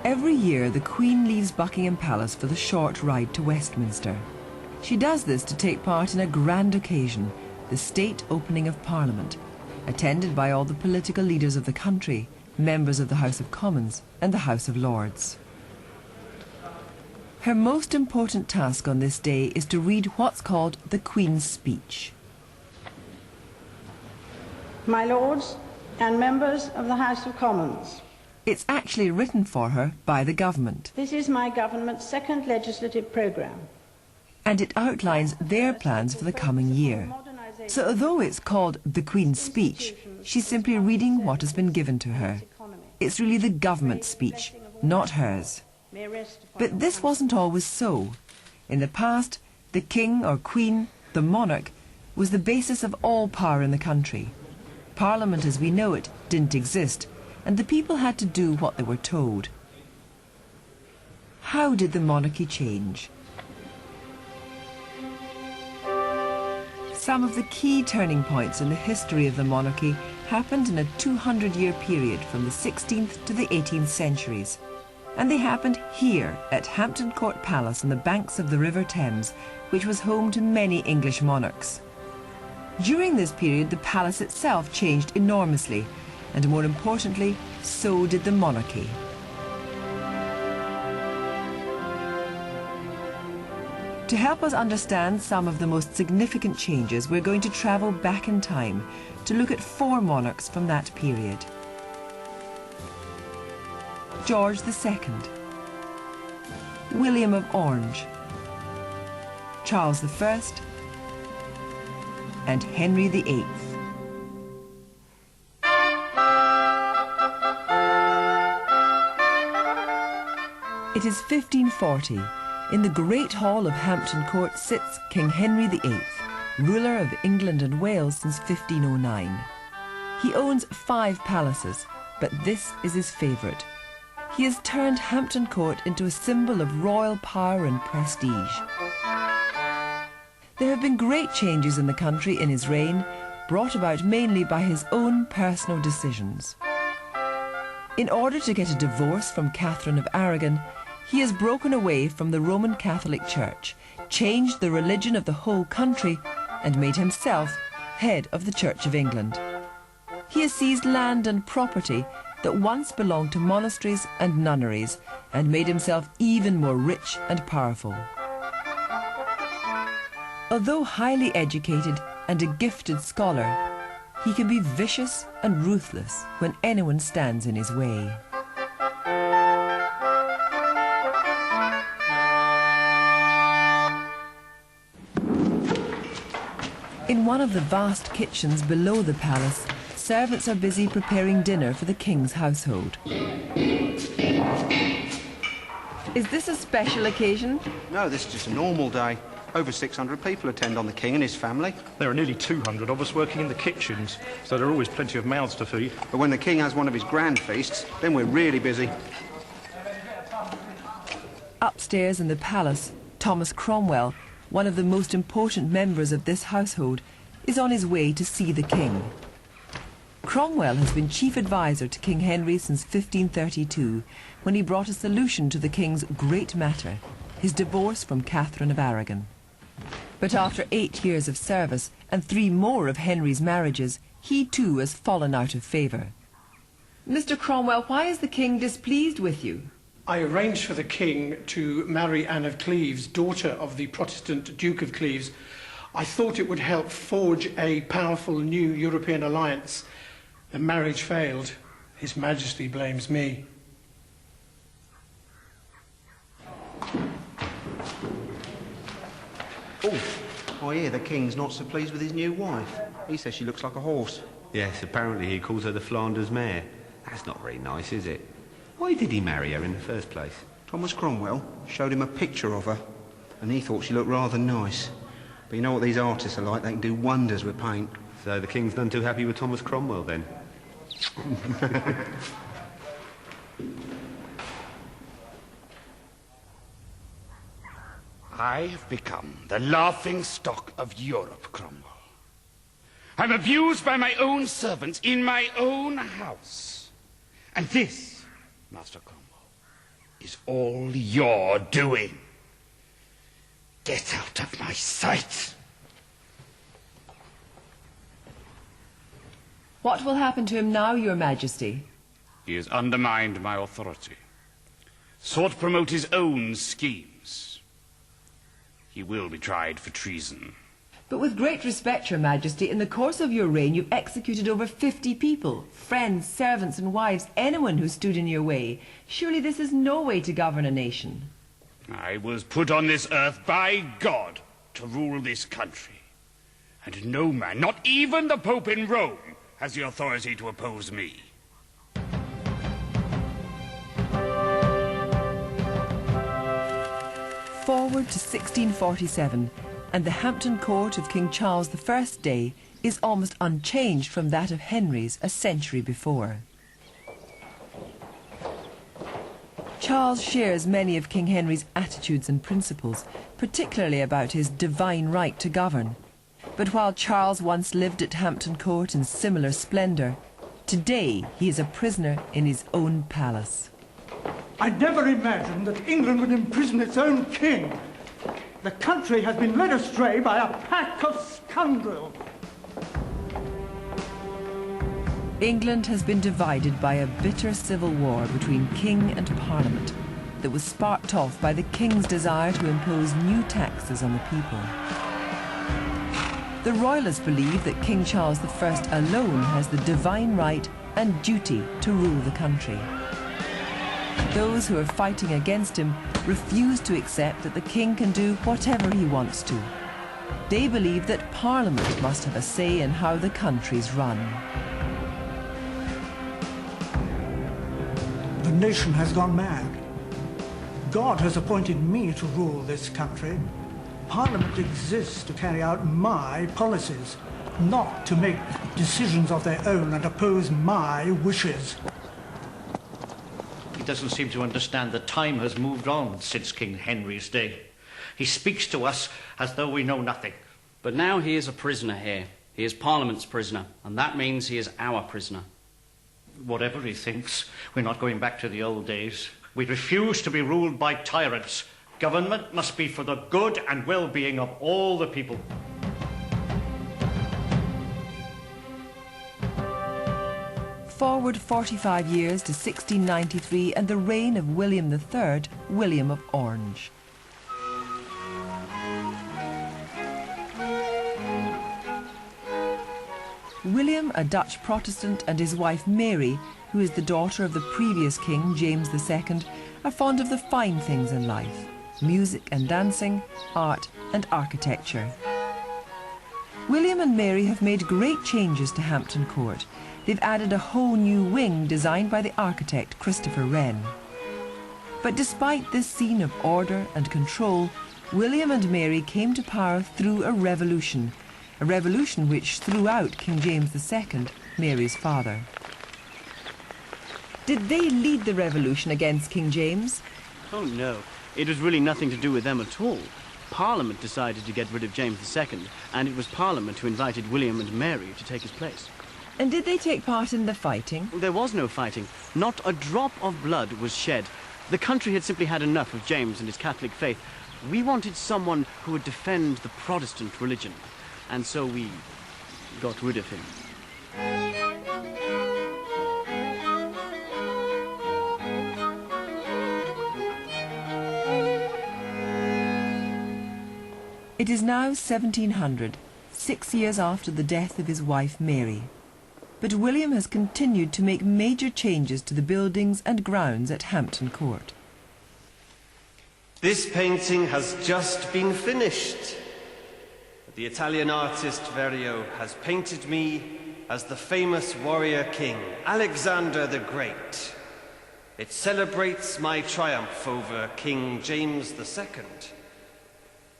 Every year, the Queen leaves Buckingham Palace for the short ride to Westminster. She does this to take part in a grand occasion, the state opening of Parliament, attended by all the political leaders of the country, members of the House of Commons and the House of Lords. Her most important task on this day is to read what's called the Queen's Speech. My Lords and members of the House of Commons. It's actually written for her by the government. This is my government's second legislative programme. And it outlines their plans for the coming year. So although it's called the Queen's Speech, she's simply reading what has been given to her. It's really the government's speech, not hers. But this wasn't always so. In the past, the king or queen, the monarch, was the basis of all power in the country. Parliament as we know it didn't exist, and the people had to do what they were told. How did the monarchy change? Some of the key turning points in the history of the monarchy happened in a 200-year period from the 16th to the 18th centuries. And they happened here at Hampton Court Palace on the banks of the River Thames, which was home to many English monarchs. During this period, the palace itself changed enormously, and more importantly, so did the monarchy. To help us understand some of the most significant changes, we're going to travel back in time to look at 4 monarchs from that period. George II, William of Orange, Charles I, and Henry VIII. It is 1540. In the Great Hall of Hampton Court sits King Henry VIII, ruler of England and Wales since 1509. He owns 5 palaces, but this is his favourite. He has turned Hampton Court into a symbol of royal power and prestige. There have been great changes in the country in his reign, brought about mainly by his own personal decisions. In order to get a divorce from Catherine of Aragon, he has broken away from the Roman Catholic Church, changed the religion of the whole country, and made himself head of the Church of England. He has seized land and property that once belonged to monasteries and nunneries, and made himself even more rich and powerful. Although highly educated and a gifted scholar, he can be vicious and ruthless when anyone stands in his way. In one of the vast kitchens below the palace, servants are busy preparing dinner for the king's household. Is this a special occasion? No, this is just a normal day. Over 600 people attend on the king and his family. There are nearly 200 of us working in the kitchens, so there are always plenty of mouths to feed. But when the king has one of his grand feasts, then we're really busy. Upstairs in the palace, Thomas Cromwell, one of the most important members of this household, is on his way to see the king. Cromwell has been chief advisor to King Henry since 1532, when he brought a solution to the king's great matter, his divorce from Catherine of Aragon. But after 8 years of service and 3 more of Henry's marriages, he too has fallen out of favour. Mr. Cromwell, why is the king displeased with you? I arranged for the king to marry Anne of Cleves, daughter of the Protestant Duke of Cleves. I thought it would help forge a powerful new European alliance. The marriage failed. His Majesty blames me. Oh, I hear the king's not so pleased with his new wife. He says she looks like a horse. Yes, apparently he calls her the Flanders mare. That's not very nice, is it? Why did he marry her in the first place? Thomas Cromwell showed him a picture of her, and he thought she looked rather nice. But you know what these artists are like, they can do wonders with paint. So the king's none too happy with Thomas Cromwell, then? I have become the laughing stock of Europe, Cromwell. I'm abused by my own servants in my own house. And this, Master Cromwell, is all your doing. Get out of my sight. What will happen to him now, Your Majesty? He has undermined my authority, sought to promote his own schemes. He will be tried for treason. But with great respect, Your Majesty, in the course of your reign you've executed over 50 people, friends, servants and wives, anyone who stood in your way. Surely this is no way to govern a nation. I was put on this earth by God to rule this country. And no man, not even the Pope in Rome, has the authority to oppose me. Forward to 1647, and the Hampton Court of King Charles I's day is almost unchanged from that of Henry's a century before. Charles shares many of King Henry's attitudes and principles, particularly about his divine right to govern. But while Charles once lived at Hampton Court in similar splendour, today he is a prisoner in his own palace. I never imagined that England would imprison its own king. The country has been led astray by a pack of scoundrels. England has been divided by a bitter civil war between king and parliament that was sparked off by the king's desire to impose new taxes on the people. The royalists believe that King Charles I alone has the divine right and duty to rule the country. Those who are fighting against him refuse to accept that the king can do whatever he wants to. They believe that Parliament must have a say in how the country's run. The nation has gone mad. God has appointed me to rule this country. Parliament exists to carry out my policies, not to make decisions of their own and oppose my wishes. He doesn't seem to understand that time has moved on since King Henry's day. He speaks to us as though we know nothing. But now he is a prisoner here. He is Parliament's prisoner, and that means he is our prisoner. Whatever he thinks, we're not going back to the old days. We refuse to be ruled by tyrants. Government must be for the good and well-being of all the people. Forward 45 years to 1693 and the reign of William III, William of Orange. William, a Dutch Protestant, and his wife Mary, who is the daughter of the previous king, James II, are fond of the fine things in life: music and dancing, art and architecture. William and Mary have made great changes to Hampton Court. They've added a whole new wing designed by the architect Christopher Wren. But despite this scene of order and control, William and Mary came to power through a revolution which threw out King James II, Mary's father. Did they lead the revolution against King James? Oh no, it was really nothing to do with them at all. Parliament decided to get rid of James II, and it was Parliament who invited William and Mary to take his place. And did they take part in the fighting? There was no fighting. Not a drop of blood was shed. The country had simply had enough of James and his Catholic faith. We wanted someone who would defend the Protestant religion, and so we got rid of him. It is now 1700, 6 years after the death of his wife Mary. But William has continued to make major changes to the buildings and grounds at Hampton Court. This painting has just been finished. The Italian artist Verrio has painted me as the famous warrior king, Alexander the Great. It celebrates my triumph over King James II.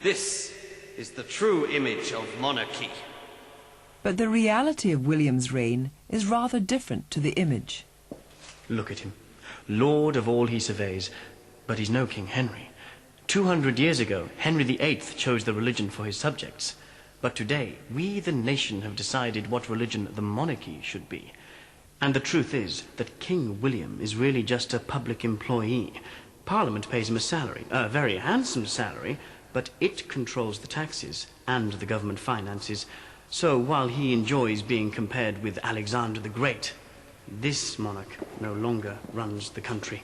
This is the true image of monarchy. But the reality of William's reign is rather different to the image. Look at him, lord of all he surveys, but he's no King Henry. 200 years ago, Henry VIII chose the religion for his subjects. But today, we, the nation, have decided what religion the monarchy should be. And the truth is that King William is really just a public employee. Parliament pays him a salary, a very handsome salary, but it controls the taxes and the government finances. So while he enjoys being compared with Alexander the Great, this monarch no longer runs the country.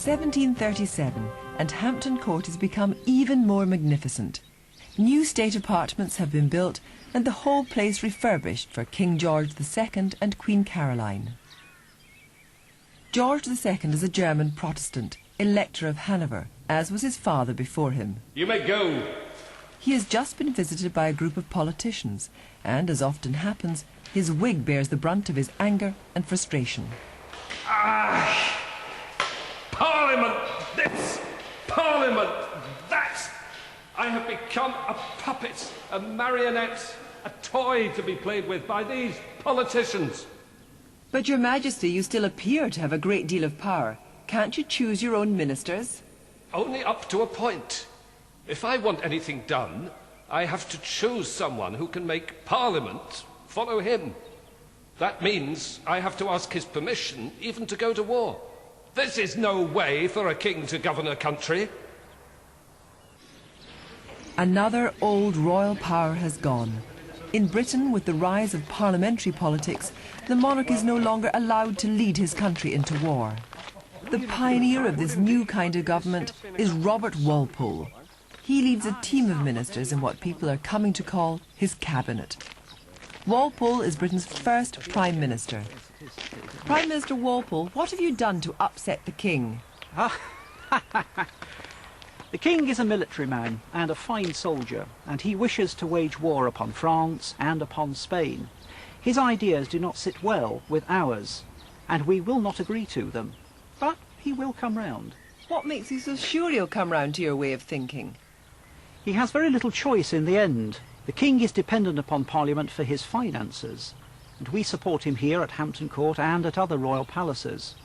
1737, and Hampton Court has become even more magnificent. New state apartments have been built and the whole place refurbished for King George II and Queen Caroline. George II is a German Protestant, Elector of Hanover, as was his father before him. You may go. He has just been visited by a group of politicians, and, as often happens, his wig bears the brunt of his anger and frustration. Ah! Parliament this! Parliament that! I have become a puppet, a marionette, a toy to be played with by these politicians. But, Your Majesty, you still appear to have a great deal of power. Can't you choose your own ministers? Only up to a point. If I want anything done, I have to choose someone who can make Parliament follow him. That means I have to ask his permission even to go to war. This is no way for a king to govern a country. Another old royal power has gone. In Britain, with the rise of parliamentary politics, the monarch is no longer allowed to lead his country into war. The pioneer of this new kind of government is Robert Walpole. He leads a team of ministers in what people are coming to call his cabinet. Walpole is Britain's first Prime Minister. Prime Minister Walpole, what have you done to upset the King? The King is a military man and a fine soldier, and he wishes to wage war upon France and upon Spain. His ideas do not sit well with ours, and we will not agree to them. But he will come round. What makes you so sure he'll come round to your way of thinking? He has very little choice in the end. The King is dependent upon Parliament for his finances, and we support him here at Hampton Court and at other royal palaces.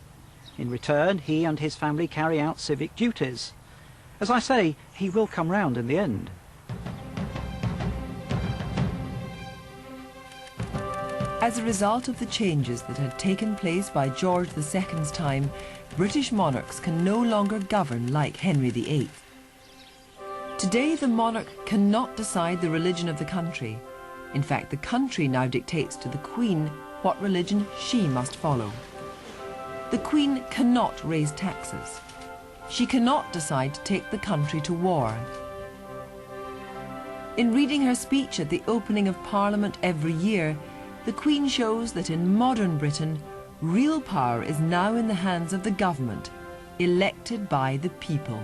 In return, he and his family carry out civic duties. As I say, he will come round in the end. As a result of the changes that had taken place by George II's time, British monarchs can no longer govern like Henry VIII. Today, the monarch cannot decide the religion of the country. In fact, the country now dictates to the Queen what religion she must follow. The Queen cannot raise taxes. She cannot decide to take the country to war. In reading her speech at the opening of Parliament every year, the Queen shows that in modern Britain, real power is now in the hands of the government, elected by the people.